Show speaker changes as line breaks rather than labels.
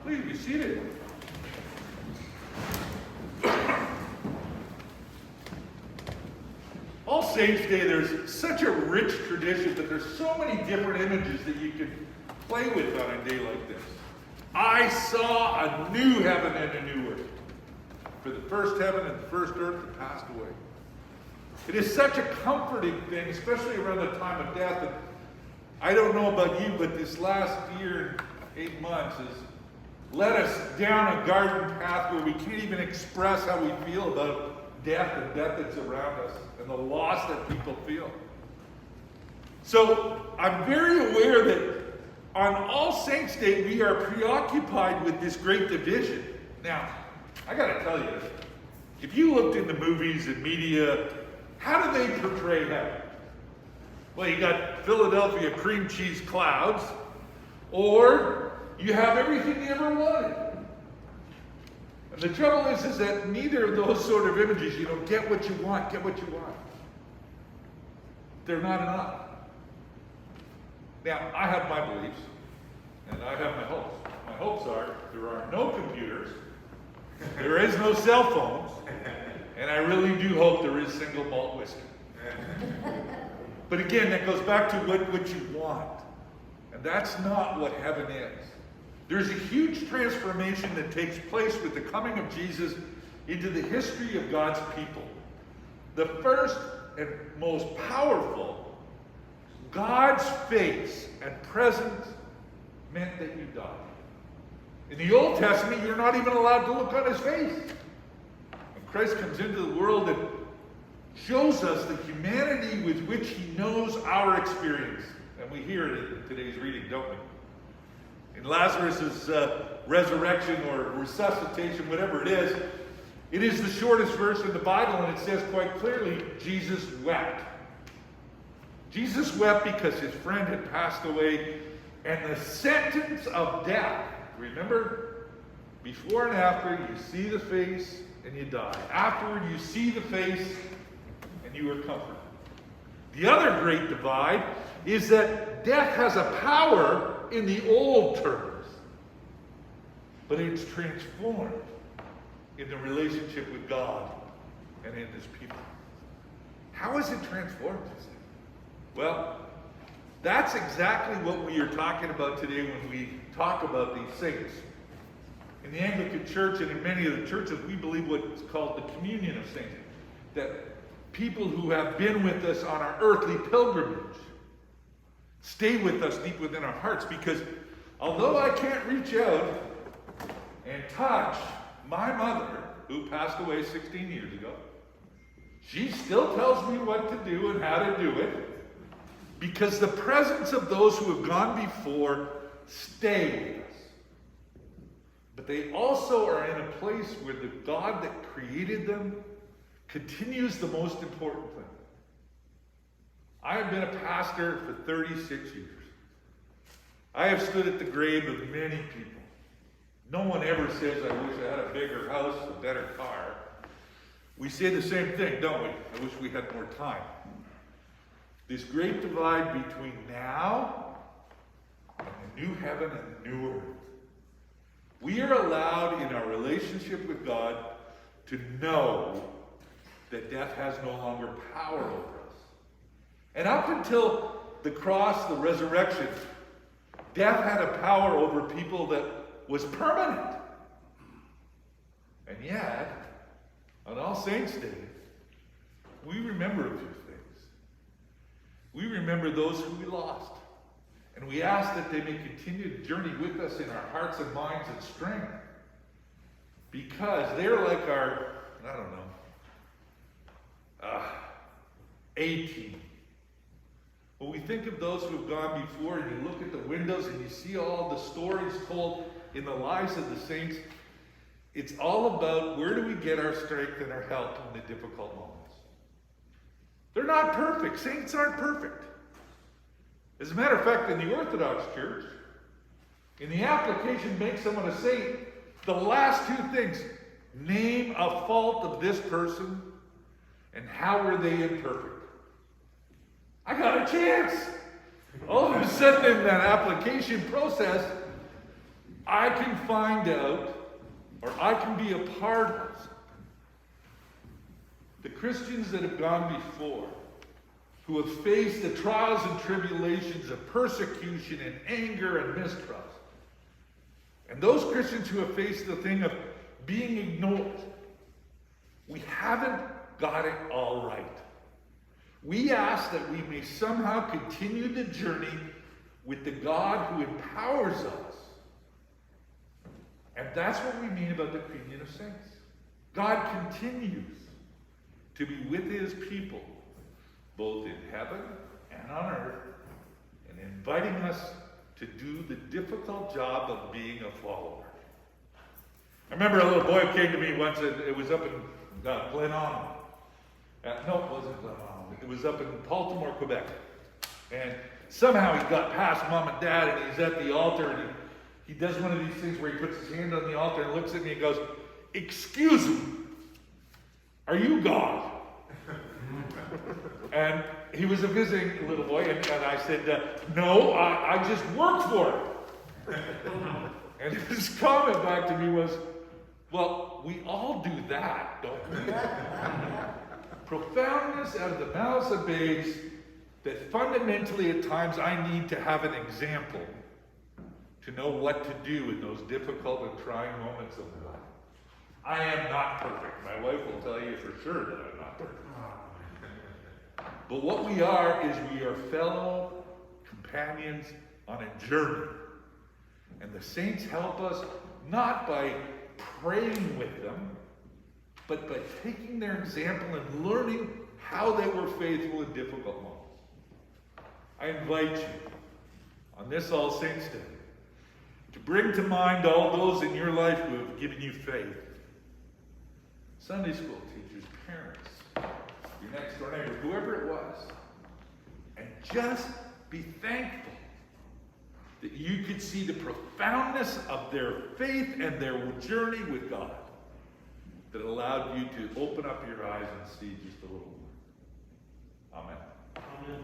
Please be seated. All Saints Day, there's such a rich tradition that there's so many different images that you can play with on a day like this. I saw a new heaven and a new earth. For the first heaven and the first earth had passed away. It is such a comforting thing, especially around the time of death. And I don't know about you, but this last year, 8 months, has led us down a garden path where we can't even express how we feel about death and death that's around us and the loss that people feel. So I'm very aware that on All Saints Day, we are preoccupied with this great division. Now, I got to tell you, if you looked into movies and media, how do they portray heaven? Well, you got Philadelphia cream cheese clouds, or you have everything you ever wanted. And the trouble is that neither of those sort of images, get what you want, get what you want. They're not enough. Now, I have my beliefs, and I have my hopes. My hopes are there are no computers, there is no cell phones, and I really do hope there is single malt whiskey. But again, that goes back to what you want. And that's not what heaven is. There's a huge transformation that takes place with the coming of Jesus into the history of God's people. The first and most powerful, God's face and presence meant that you died. In the Old Testament, you're not even allowed to look on his face. When Christ comes into the world and shows us the humanity with which he knows our experience. And we hear it in today's reading, don't we? In Lazarus' resurrection or resuscitation, whatever it is the shortest verse in the Bible, and it says quite clearly, Jesus wept. Jesus wept because his friend had passed away, and the sentence of death, remember, before and after, you see the face and you die. Afterward, you see the face and you are comforted. The other great divide is that death has a power in the old terms, but it's transformed in the relationship with God and in his people. How is it transformed, you say? Well, that's exactly what we are talking about today when we talk about these saints. In the Anglican Church and in many of the churches, we believe what's called the communion of saints. That people who have been with us on our earthly pilgrimage stay with us deep within our hearts, because although I can't reach out and touch my mother, who passed away 16 years ago, she still tells me what to do and how to do it, because the presence of those who have gone before stay with us. But they also are in a place where the God that created them continues the most important thing. I have been a pastor for 36 years. I have stood at the grave of many people. No one ever says, I wish I had a bigger house, a better car. We say the same thing, don't we? I wish we had more time. This great divide between now and the new heaven and the new earth. We are allowed in our relationship with God to know that death has no longer power over us. And up until the cross, the resurrection, death had a power over people that was permanent. And yet, on All Saints Day, we remember a few things. We remember those who we lost. And we ask that they may continue to journey with us in our hearts and minds and strength. Because they're like our, A-team. When we think of those who have gone before, and you look at the windows and you see all the stories told in the lives of the saints, it's all about where do we get our strength and our help in the difficult moments. They're not perfect. Saints aren't perfect. As a matter of fact, in the Orthodox Church, in the application make someone a saint, the last two things, name a fault of this person and how were they imperfect. I got a chance. All of a sudden in that application process, I can find out, or I can be a part of the Christians that have gone before, who have faced the trials and tribulations of persecution and anger and mistrust. And those Christians who have faced the thing of being ignored. We haven't got it all right. We ask that we may somehow continue the journey with the God who empowers us. And that's what we mean about the communion of saints. God continues to be with his people, both in heaven and on earth, and inviting us to do the difficult job of being a follower. I remember a little boy came to me once, and it was up in Glenalmond. No, it wasn't Glenalmond. It was up in Baltimore, Quebec. And somehow he got past mom and dad, and he's at the altar, and he does one of these things where he puts his hand on the altar and looks at me and goes, "Excuse me, are you God?" And he was a visiting little boy, and I said, "No, I just work for him." And his comment back to me was, "Well, we all do that, don't we?" Profoundness out of the mouths of babes, that fundamentally at times I need to have an example to know what to do in those difficult and trying moments of my life. I am not perfect. My wife will tell you for sure that I'm not perfect. But what we are is we are fellow companions on a journey. And the saints help us not by praying with them, but by taking their example and learning how they were faithful in difficult moments. I invite you on this All Saints Day to bring to mind all those in your life who have given you faith. Sunday school teachers, parents, your next door neighbor, whoever it was. And just be thankful that you could see the profoundness of their faith and their journey with God that allowed you to open up your eyes and see just a little more. Amen.
Amen.